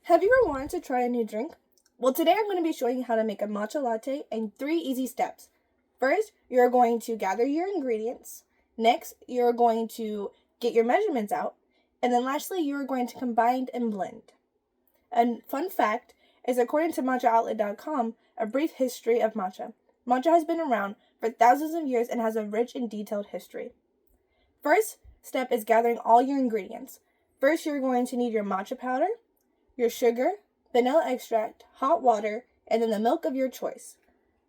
Have you ever wanted to try a new drink? Well, today I'm going to be showing you how to make a matcha latte in 3 easy steps. First, you're going to gather your ingredients. Next, you're going to get your measurements out. And then lastly, you're going to combine and blend. A fun fact is, according to matchaoutlet.com, a brief history of matcha. Matcha has been around for thousands of years and has a rich and detailed history. First step is gathering all your ingredients. First, you're going to need your matcha powder, your sugar, vanilla extract, hot water, and then the milk of your choice.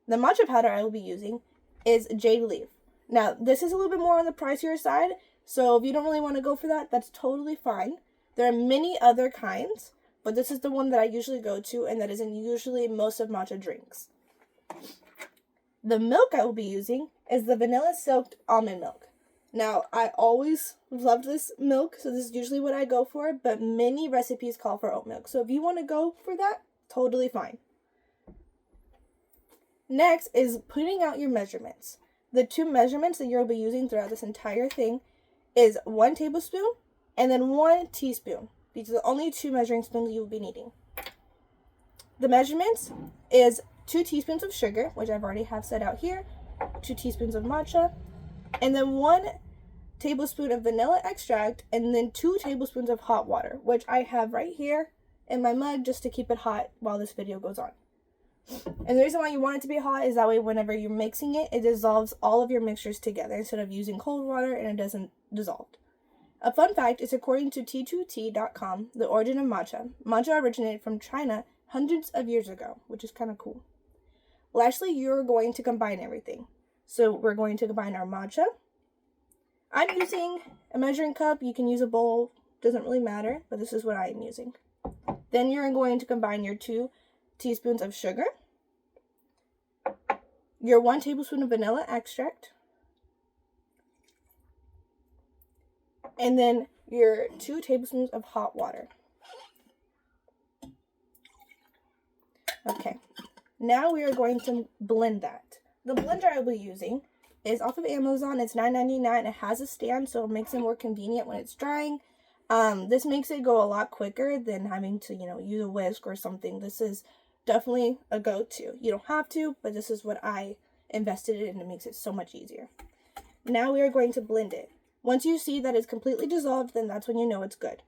The matcha powder I will be using is jade leaf. Now, this is a little bit more on the pricier side, so if you don't really want to go for that, that's totally fine. There are many other kinds, but this is the one that I usually go to, and that is in usually most of matcha drinks. The milk I will be using is the vanilla soaked almond milk. Now, I always loved this milk, so this is usually what I go for, but many recipes call for oat milk. So if you want to go for that, totally fine. Next is putting out your measurements. The 2 measurements that you'll be using throughout this entire thing is 1 tablespoon and then 1 teaspoon. These are the only 2 measuring spoons you will be needing. The measurements is 2 teaspoons of sugar, which I've already have set out here, 2 teaspoons of matcha, and then 1 tablespoon of vanilla extract, and then 2 tablespoons of hot water, which I have right here in my mug just to keep it hot while this video goes on. And the reason why you want it to be hot is that way whenever you're mixing it, it dissolves all of your mixtures together instead of using cold water and it doesn't dissolve. A fun fact is, according to T2T.com, the origin of matcha. Matcha originated from China hundreds of years ago, which is kind of cool. Lastly, you're going to combine everything. So we're going to combine our matcha. I'm using a measuring cup. You can use a bowl. Doesn't really matter, but this is what I am using. Then you're going to combine your 2 teaspoons of sugar, your 1 tablespoon of vanilla extract, and then your 2 tablespoons of hot water. Okay, now we are going to blend that. The blender I will be using is off of Amazon. It's $9.99. It has a stand, so it makes it more convenient when it's drying. This makes it go a lot quicker than having to, use a whisk or something. This is definitely a go-to. You don't have to, but this is what I invested in, and it makes it so much easier. Now we are going to blend it. Once you see that it's completely dissolved, then that's when you know it's good.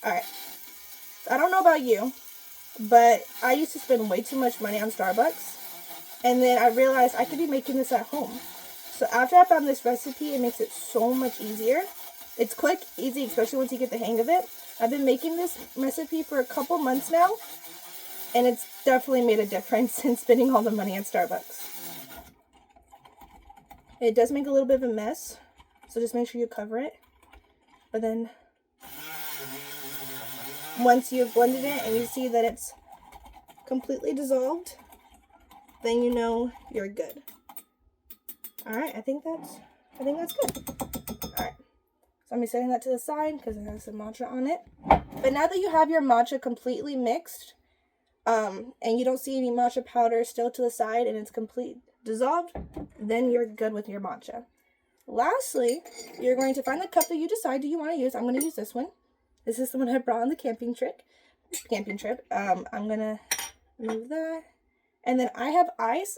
Alright. So I don't know about you, but I used to spend way too much money on Starbucks. And then I realized I could be making this at home. So after I found this recipe, it makes it so much easier. It's quick, easy, especially once you get the hang of it. I've been making this recipe for a couple months now, and it's definitely made a difference in spending all the money at Starbucks. It does make a little bit of a mess, so just make sure you cover it. But then, once you've blended it and you see that it's completely dissolved, then you know you're good. Alright, I think that's good. Alright. So I'm setting that to the side because it has some matcha on it. But now that you have your matcha completely mixed, and you don't see any matcha powder still to the side and it's complete dissolved, then you're good with your matcha. Lastly, you're going to find the cup that you decide you want to use. I'm going to use this one. This is the one I brought on the camping trip. I'm going to move that. And then I have ice.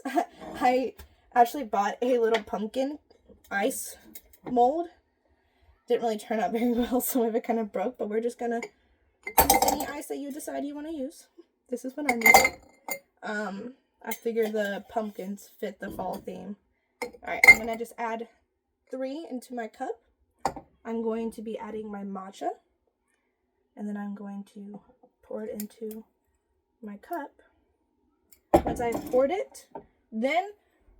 I actually bought a little pumpkin ice mold. Didn't really turn out very well. Some of it kind of broke, but we're just going to use any ice that you decide you want to use. This is what I'm using. I figure the pumpkins fit the fall theme. Alright, I'm going to just add 3 into my cup. I'm going to be adding my matcha. And then I'm going to pour it into my cup. Once I've poured it, then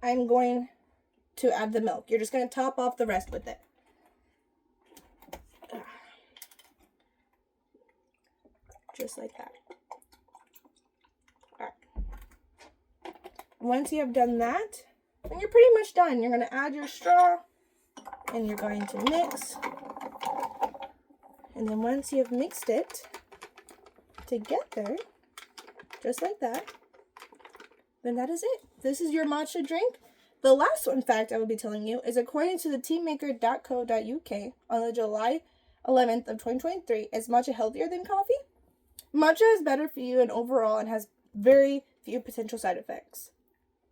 I'm going to add the milk. You're just going to top off the rest with it. Just like that. Alright. Once you have done that, then you're pretty much done. You're going to add your straw, and you're going to mix. And then once you have mixed it together, just like that, then that is it. This is your matcha drink. The last fun fact I will be telling you is, according to the teammaker.co.uk, on the July 11th of 2023. Is matcha healthier than coffee? Matcha is better for you and overall and has very few potential side effects.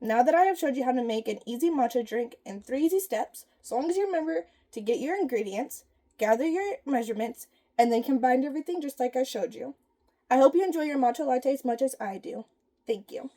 Now that I have showed you how to make an easy matcha drink in 3 easy steps, as long as you remember to get your ingredients, gather your measurements, and then combine everything just like I showed you. I hope you enjoy your matcha latte as much as I do. Thank you.